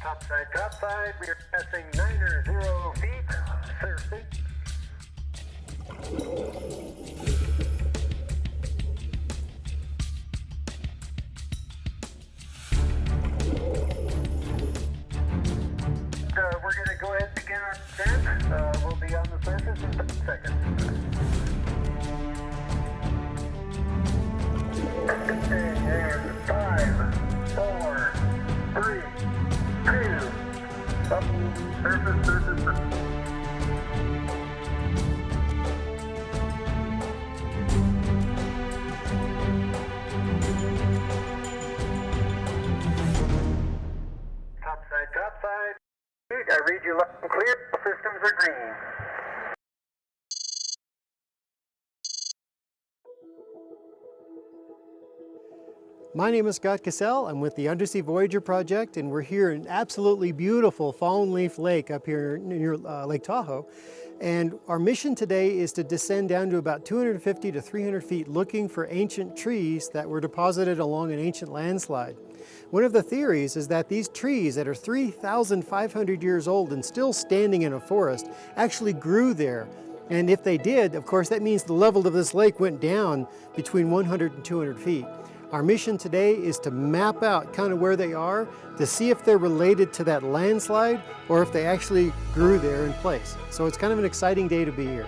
Topside, we are passing 9 feet, clear speed. We're going to go ahead and begin our descent. We'll be on the surface in 30 seconds. And 5, 4, 3, 2, up, surface. Topside. I read you loud and clear. All systems are green. My name is Scott Cassell. I'm with the Undersea Voyager Project, and we're here in absolutely beautiful Fallen Leaf Lake up here near Lake Tahoe. And our mission today is to descend down to about 250 to 300 feet looking for ancient trees that were deposited along an ancient landslide. One of the theories is that these trees that are 3,500 years old and still standing in a forest actually grew there. And if they did, of course, that means the level of this lake went down between 100 and 200 feet. Our mission today is to map out kind of where they are to see if they're related to that landslide or if they actually grew there in place. So it's kind of an exciting day to be here.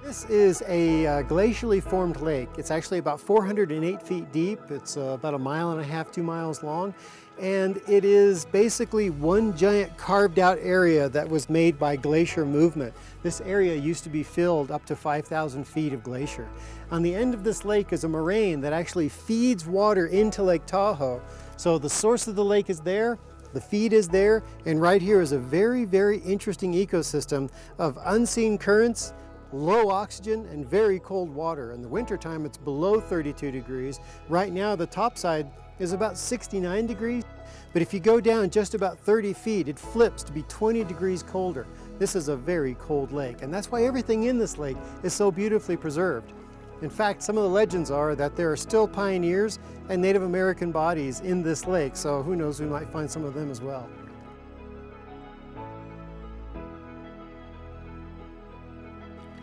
This is a glacially formed lake. It's actually about 408 feet deep. It's about 1.5 miles, 2 miles long. And it is basically one giant carved out area that was made by glacier movement. This area used to be filled up to 5,000 feet of glacier. On the end of this lake is a moraine that actually feeds water into Lake Tahoe. So the source of the lake is there, the feed is there, and right here is a very, very interesting ecosystem of unseen currents, low oxygen, and very cold water. In the wintertime, it's below 32 degrees. Right now, the top side is about 69 degrees. But if you go down just about 30 feet, it flips to be 20 degrees colder. This is a very cold lake, and that's why everything in this lake is so beautifully preserved. In fact, some of the legends are that there are still pioneers and Native American bodies in this lake, so who knows, we might find some of them as well.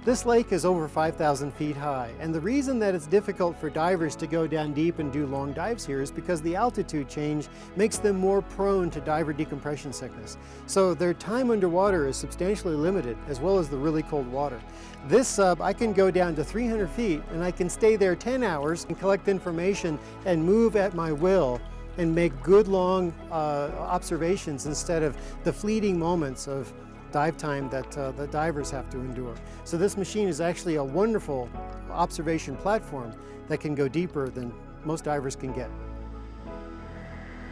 This lake is over 5,000 feet high, and the reason that it's difficult for divers to go down deep and do long dives here is because the altitude change makes them more prone to diver decompression sickness. So their time underwater is substantially limited, as well as the really cold water. This sub, I can go down to 300 feet, and I can stay there 10 hours and collect information and move at my will and make good long observations instead of the fleeting moments of dive time that the divers have to endure. So this machine is actually a wonderful observation platform that can go deeper than most divers can get.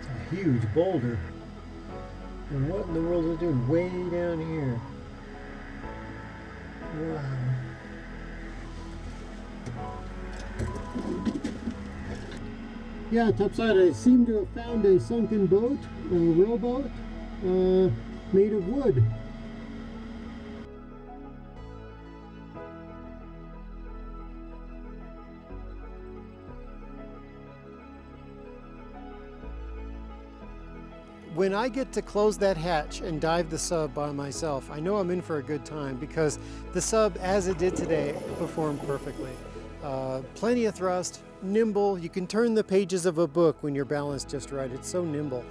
It's a huge boulder. And what in the world is it doing way down here? Wow. Yeah, topside, I seem to have found a sunken boat, a rowboat, made of wood. When I get to close that hatch and dive the sub by myself, I know I'm in for a good time because the sub, as it did today, performed perfectly. Plenty of thrust, nimble. You can turn the pages of a book when you're balanced just right. It's so nimble.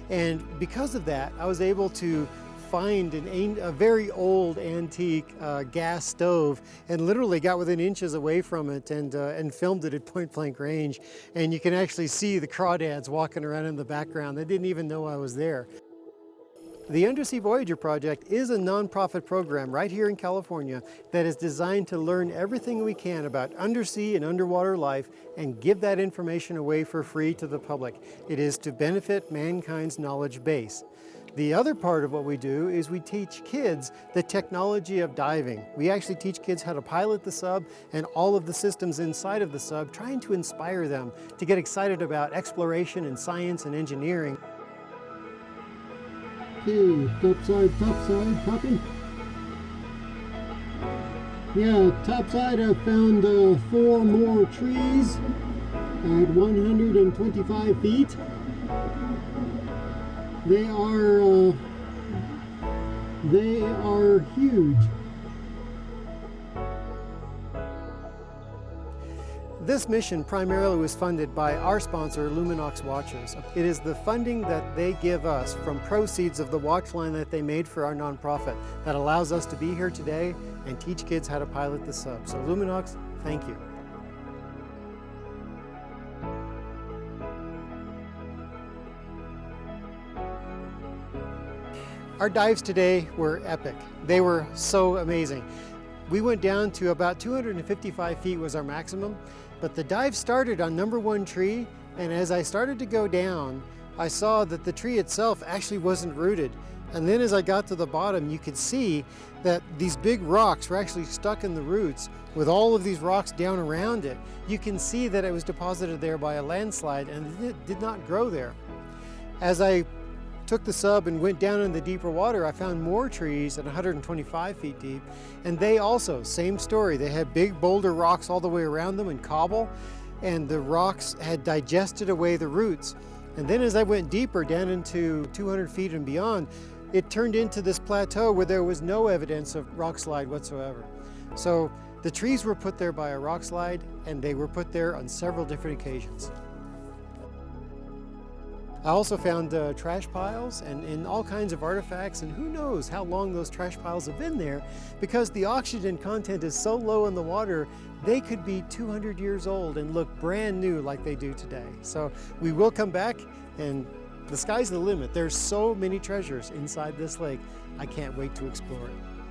And because of that, I was able to find a very old antique gas stove and literally got within inches away from it and filmed it at point blank range. And you can actually see the crawdads walking around in the background. They didn't even know I was there. The Undersea Voyager Project is a nonprofit program right here in California that is designed to learn everything we can about undersea and underwater life and give that information away for free to the public. It is to benefit mankind's knowledge base. The other part of what we do is we teach kids the technology of diving. We actually teach kids how to pilot the sub and all of the systems inside of the sub, trying to inspire them to get excited about exploration and science and engineering. Okay, topside, copy. Yeah, topside I found 4 more trees at 125 feet. They are huge. This mission primarily was funded by our sponsor, Luminox Watches. It is the funding that they give us from proceeds of the watch line that they made for our nonprofit that allows us to be here today and teach kids how to pilot the sub. So Luminox, thank you. Our dives today were epic. They were so amazing. We went down to about 255 feet was our maximum, but the dive started on number 1 tree, and as I started to go down, I saw that the tree itself actually wasn't rooted. And then as I got to the bottom, you could see that these big rocks were actually stuck in the roots with all of these rocks down around it. You can see that it was deposited there by a landslide and it did not grow there. As I took the sub and went down in the deeper water, I found more trees at 125 feet deep, and they also, same story. They had big boulder rocks all the way around them and cobble, and the rocks had digested away the roots. And then as I went deeper down into 200 feet and beyond, it turned into this plateau where there was no evidence of rock slide whatsoever. So the trees were put there by a rock slide, and they were put there on several different occasions. I also found trash piles and all kinds of artifacts, and who knows how long those trash piles have been there, because the oxygen content is so low in the water, they could be 200 years old and look brand new like they do today. So we will come back, and the sky's the limit. There's so many treasures inside this lake. I can't wait to explore it.